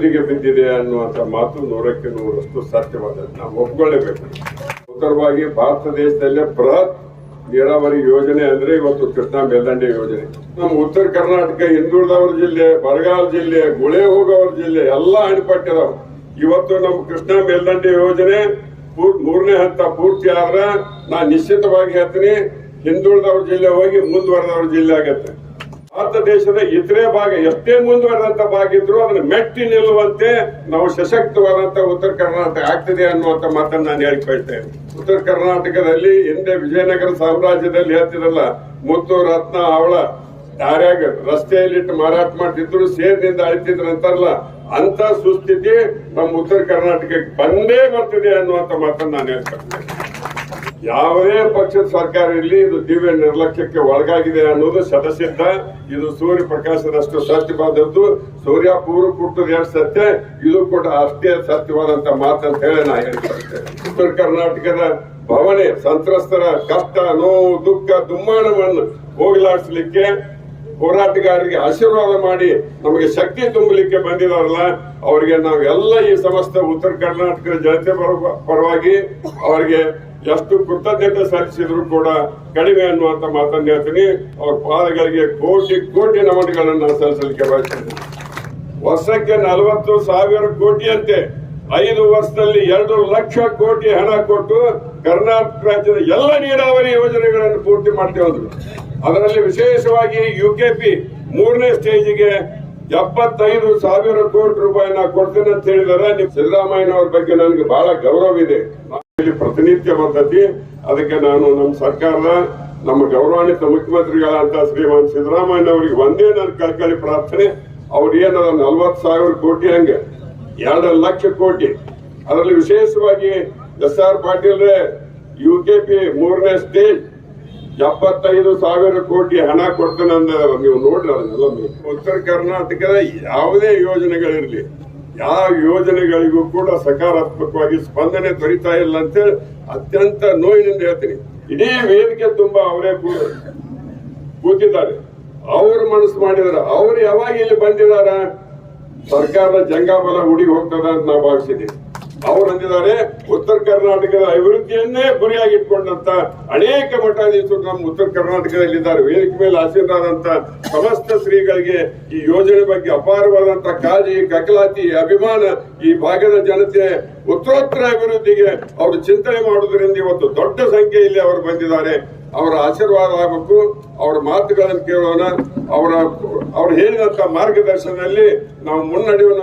ಬದಿಗೆ ಬಿದ್ದಿದೆ ಅನ್ನುವಂಥ ಮಾತು 100% ಸತ್ಯವಾದದ್ದು ನಾವು ಒಪ್ಕೊಳ್ಳೇಬೇಕು. ಉತ್ತರವಾಗಿ ಭಾರತ ದೇಶದಲ್ಲೇ ಬೃಹತ್ ನೀರಾವರಿ ಯೋಜನೆ ಅಂದ್ರೆ ಇವತ್ತು ಕೃಷ್ಣಾ ಮೇಲ್ದಂಡೆ ಯೋಜನೆ. ನಮ್ಮ ಉತ್ತರ ಕರ್ನಾಟಕ ಹಿಂದುಳಿದವರ ಜಿಲ್ಲೆ, ಬರಗಾಲ ಜಿಲ್ಲೆ, ಗುಳೆ ಹೋಗವರ ಜಿಲ್ಲೆ ಎಲ್ಲ ಅಣಿಪಟ್ಟಿದಾವ. ಇವತ್ತು ನಮ್ಮ ಕೃಷ್ಣಾ ಮೇಲ್ದಂಡೆ ಯೋಜನೆ 3ನೇ ಹಂತ ಪೂರ್ತಿ ಆದ್ರೆ ನಾ ನಿಶ್ಚಿತವಾಗಿ ಹೇಳ್ತೀನಿ, ಹಿಂದುಳಿದವ್ರ ಜಿಲ್ಲೆ ಹೋಗಿ ಮುಂದುವರೆದವ್ರ ಜಿಲ್ಲೆ ಆಗತ್ತೆ. ಭಾರತ ದೇಶದ ಇತರೆ ಭಾಗ ಎಷ್ಟೇ ಮುಂದುವರೆದಂತ ಭಾಗ ಇದ್ರು ಅದನ್ನ ಮೆಟ್ಟಿ ನಿಲ್ಲುವಂತೆ ನಾವು ಸಶಕ್ತವಾದಂತ ಉತ್ತರ ಕರ್ನಾಟಕ ಆಗ್ತಿದೆ ಅನ್ನುವಂತ ಮಾತನ್ನ ನಾನು ಹೇಳಿಕೊಳ್ತೇನೆ. ಉತ್ತರ ಕರ್ನಾಟಕದಲ್ಲಿ ಹಿಂದೆ ವಿಜಯನಗರ ಸಾಮ್ರಾಜ್ಯದಲ್ಲಿ ಹೇಳ್ತಿರಲ್ಲ, ಮುತ್ತು ರತ್ನ ಅವಳ ದಾರ್ಯಾಗ ರಸ್ತೆಯಲ್ಲಿಟ್ಟು ಮಾರಾಟ ಮಾಡ್ತಿದ್ರು, ಸೇರಿನಿಂದ ಅಳಿತಿದ್ರು ಅಂತಾರಲ್ಲ, ಅಂತ ಸುಸ್ಥಿತಿ ನಮ್ಮ ಉತ್ತರ ಕರ್ನಾಟಕಕ್ಕೆ ಬಂದೇ ಬರ್ತಿದೆ ಅನ್ನುವಂತ ಮಾತನ್ನ ನಾನು ಹೇಳ್ಕೊಳ್ತೇನೆ. ಯಾವುದೇ ಪಕ್ಷದ ಸರ್ಕಾರ ಇರಲಿ, ಇದು ದಿವ್ಯ ನಿರ್ಲಕ್ಷ್ಯಕ್ಕೆ ಒಳಗಾಗಿದೆ ಅನ್ನೋದು ಶತಸಿದ್ಧ. ಇದು ಸೂರ್ಯ ಪ್ರಕಾಶದಷ್ಟು ಸತ್ಯವಾದದ್ದು. ಸೂರ್ಯ ಪೂರ್ವ ಹುಟ್ಟದ ಎಷ್ಟು ಸತ್ಯ, ಇದು ಕೂಡ ಅಷ್ಟೇ ಸತ್ಯವಾದಂತ ಮಾತಂತ ಹೇಳಿ ನಾ ಹೇಳ್ಕೊಳ್ತೇನೆ. ಉತ್ತರ ಕರ್ನಾಟಕದ ಭವನೆ ಸಂತ್ರಸ್ತರ ಕಷ್ಟ, ನೋವು, ದುಃಖ, ದುಮ್ಮಾನವನ್ನು ಹೋಗಲಾಡಿಸಲಿಕ್ಕೆ ಹೋರಾಟಗಾರರಿಗೆ ಆಶೀರ್ವಾದ ಮಾಡಿ ನಮಗೆ ಶಕ್ತಿ ತುಂಬಲಿಕ್ಕೆ ಬಂದಿದಾರಲ್ಲ, ಅವರಿಗೆ ನಾವೆಲ್ಲ ಈ ಸಮಸ್ತ ಉತ್ತರ ಕರ್ನಾಟಕದ ಜನತೆ ಪರವಾಗಿ ಅವರಿಗೆ ಎಷ್ಟು ಕೃತಜ್ಞತೆ ಸಲ್ಲಿಸಿದ್ರು ಕೂಡ ಕಡಿಮೆ ಅನ್ನುವಂತ ಮಾತನ್ನು ಹೇಳ್ತೀನಿ. ಅವ್ರ ಪಾದಗಳಿಗೆ ಕೋಟಿ ಕೋಟಿ ನಮನಗಳನ್ನು ಸಲ್ಲಿಸಲಿಕ್ಕೆ ಬಯಸ್ತೇನೆ. ವರ್ಷಕ್ಕೆ 40,000 ಕೋಟಿ ಅಂತೆ 5 ವರ್ಷದಲ್ಲಿ 2 ಲಕ್ಷ ಕೋಟಿ ಹಣ ಕೊಟ್ಟು ಕರ್ನಾಟಕ ರಾಜ್ಯದ ಎಲ್ಲ ನೀರಾವರಿ ಯೋಜನೆಗಳನ್ನು ಪೂರ್ತಿ ಮಾಡ್ತೇವೆ. ಅದರಲ್ಲಿ ವಿಶೇಷವಾಗಿ UKP 3ನೇ ಸ್ಟೇಜಿಗೆ 75,000 ಕೋಟಿ ರೂಪಾಯಿನ ಕೊಡ್ತೀನಿ ಅಂತ ಹೇಳಿದಾರೆ. ಸಿದ್ದರಾಮಯ್ಯನವರ ಬಗ್ಗೆ ನನಗೆ ಬಹಳ ಗೌರವ ಇದೆ. ಪ್ರತಿನಿತ್ಯ ಪದ್ಧತಿ, ಅದಕ್ಕೆ ನಾನು ನಮ್ಮ ಸರ್ಕಾರದ ನಮ್ಮ ಗೌರವಾನ್ವಿತ ಮುಖ್ಯಮಂತ್ರಿಗಳಂತ ಶ್ರೀಮಾನ್ ಸಿದ್ದರಾಮಯ್ಯನವರಿಗೆ ಒಂದೇ ನನ್ನ ಕಳ್ಕಳಿ ಪ್ರಾರ್ಥನೆ, ಅವ್ರು ಏನದ 40,000 ಕೋಟಿ ಹಂಗೆ 2 ಲಕ್ಷ ಕೋಟಿ, ಅದರಲ್ಲಿ ವಿಶೇಷವಾಗಿ SR ಪಾಟೀಲ್ UKP 3ನೇ ಸ್ಟೇಜ್ 75,000 ಕೋಟಿ ಹಣ ಕೊಡ್ತೇನೆ ಅಂದ. ನೀವು ನೋಡ್ರಿ ಅದನ್ನೆಲ್ಲ. ಉತ್ತರ ಕರ್ನಾಟಕದ ಯಾವುದೇ ಯೋಜನೆಗಳಿರ್ಲಿ, ಯಾವ ಯೋಜನೆಗಳಿಗೂ ಕೂಡ ಸಕಾರಾತ್ಮಕವಾಗಿ ಸ್ಪಂದನೆ ದೊರೀತಾ ಇಲ್ಲ ಅಂತೇಳಿ ಅತ್ಯಂತ ನೋವಿನಿಂದ ಹೇಳ್ತೀನಿ. ಇಡೀ ವೇದಿಕೆ ತುಂಬಾ ಅವರೇ ಕೂತಿದ್ದಾರೆ, ಅವರು ಮನಸ್ಸು ಮಾಡಿದಾರೆ. ಅವ್ರು ಯಾವಾಗ ಇಲ್ಲಿ ಬಂದಿದಾರ, ಸರ್ಕಾರದ ಜಂಗಾಬಲ ಹುಡುಗಿ ಹೋಗ್ತದ ಅಂತ ನಾವು ಭಾವಿಸಿದ್ದೀವಿ. ಅವ್ರು ಅಂದಿದ್ದಾರೆ, ಉತ್ತರ ಕರ್ನಾಟಕದ ಅಭಿವೃದ್ಧಿಯನ್ನೇ ಗುರಿಯಾಗಿಟ್ಕೊಂಡಂತ ಅನೇಕ ಮಠಾಧೀಶರು ನಮ್ಮ ಉತ್ತರ ಕರ್ನಾಟಕದಲ್ಲಿದ್ದಾರೆ. ವೇದಿಕೆ ಮೇಲೆ ಆಸೀನರಾದಂತ ಸಮಸ್ತ ಶ್ರೀಗಳಿಗೆ ಈ ಯೋಜನೆ ಬಗ್ಗೆ ಅಪಾರವಾದಂತ ಕಾಳಜಿ, ಕಕಲಾತಿ, ಅಭಿಮಾನ, ಈ ಭಾಗದ ಜನತೆ ಉತ್ತರೋತ್ತರ ಅಭಿವೃದ್ಧಿಗೆ ಅವರು ಚಿಂತನೆ ಮಾಡುವುದರಿಂದ ಇವತ್ತು ದೊಡ್ಡ ಸಂಖ್ಯೆಯಲ್ಲಿ ಅವರು ಬಂದಿದ್ದಾರೆ. ಅವರ ಆಶೀರ್ವಾದ ಆಗಬೇಕು, ಅವರ ಮಾತುಗಳನ್ನು ಕೇಳೋಣ. ಅವರ ಹೇಳಿದಂತ ಮಾರ್ಗದರ್ಶನದಲ್ಲಿ ನಾವು ಮುನ್ನಡೆಯೋಣ.